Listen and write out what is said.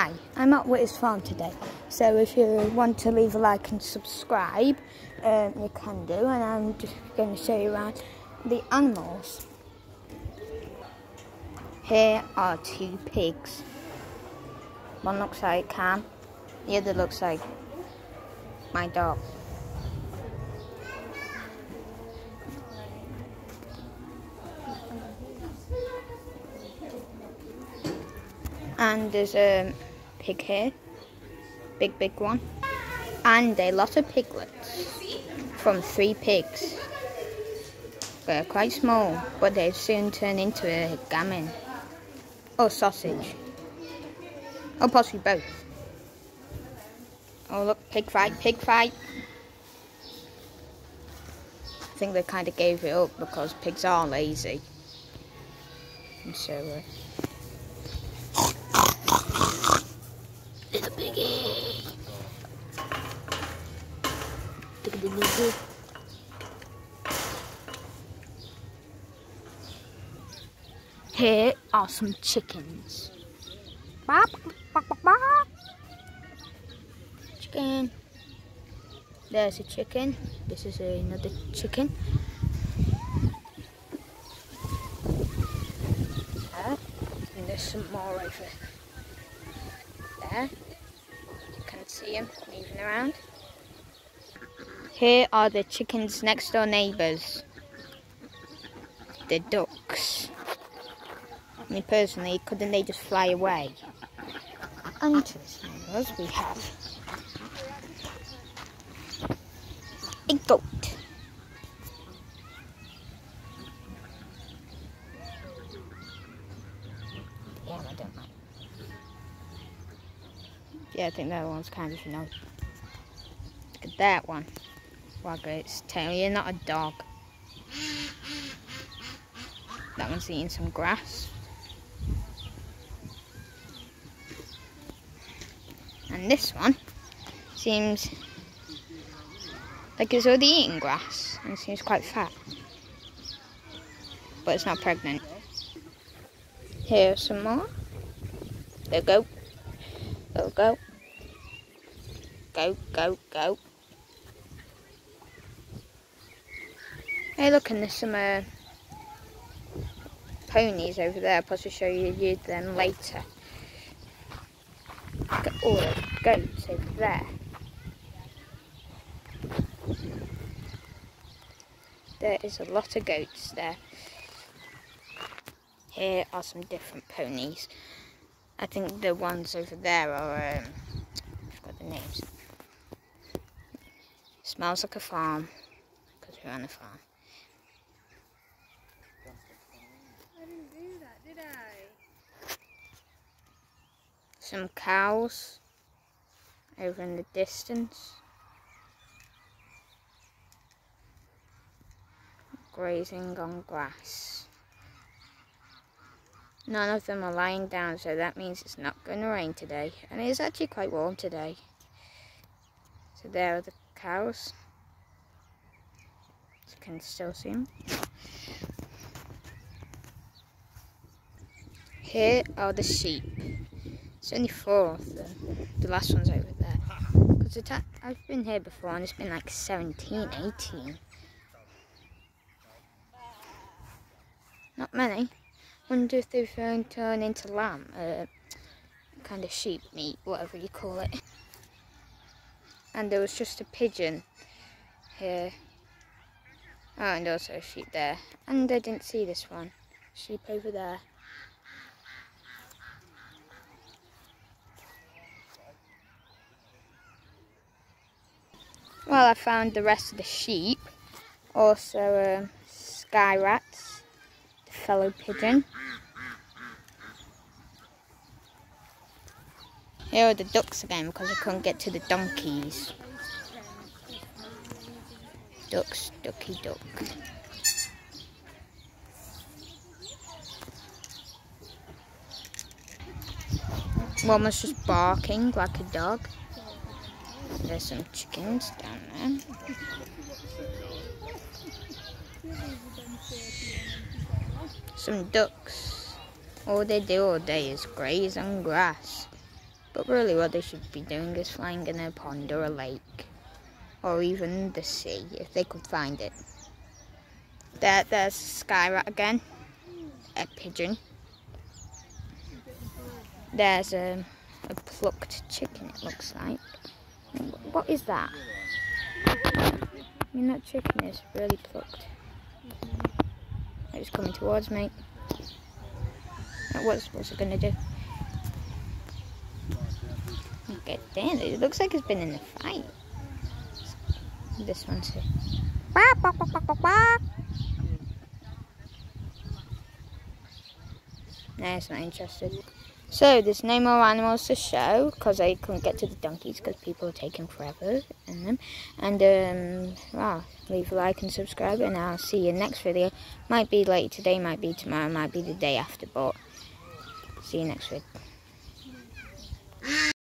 Hi, I'm at Whitter's farm today, so if you want to leave a like and subscribe, you can do, and I'm just going to show you around the animals. Here are two pigs. One looks like Cam, the other looks like my dog. And there's a pig here, big one, and a lot of piglets from 3 pigs. They're quite small, but they soon turn into a gammon or sausage, or possibly both. Oh look, pig fight! I think they kind of gave it up because pigs are lazy, and so little piggy. Look at the nipple. Here are some chickens. Chicken. There's a chicken. This is another chicken. There. And there's some more over there. You can see them moving around. Here are the chickens' next door neighbours. The ducks. I mean, personally, couldn't they just fly away? And to this neighbours we have a goat. Yeah, I don't mind. Yeah, I think that one's kind of annoying. Look at that one. Waggle its tail. You're not a dog. That one's eating some grass. And this one seems like it's already eating grass and seems quite fat. But it's not pregnant. Here's some more. There we go. There we go. Go, go, go. Hey, look, and there's some ponies over there. I'll possibly show you them later. Look at all the goats over there. There is a lot of goats there. Here are some different ponies. I think the ones over there are, I forgot the names. Smells like a farm, because we're on a farm. I didn't do that, did I? Some cows over in the distance. Grazing on grass. None of them are lying down, so that means it's not going to rain today. And it is actually quite warm today. So there are the cows. You can still see them. Here are the sheep. It's only 4 of them. The last one's over there. Because I've been here before and it's been like 17, 18. Not many. Wonder if they've turned into lamb, kind of sheep meat, whatever you call it. And there was just a pigeon here. Oh, and also a sheep there. And I didn't see this one. Sheep over there. Well, I found the rest of the sheep. Also, sky rats. The fellow pigeon. Here are the ducks again because I couldn't get to the donkeys. Ducks, ducky duck. One was just barking like a dog. There's some chickens down there. Some ducks. All they do all day is graze on grass. But really what they should be doing is flying in a pond or a lake. Or even the sea, if they could find it. There's a sky rat again. A pigeon. There's a plucked chicken, it looks like. What is that? I mean, that chicken is really plucked. It's coming towards me. What's it gonna do? Okay, damn, it looks like it's been in a fight. This one's here. No, it's not interested. So there's no more animals to show because I couldn't get to the donkeys because people are taking forever in them. And well, leave a like and subscribe, and I'll see you next video. Might be late today, might be tomorrow, might be the day after, but see you next video.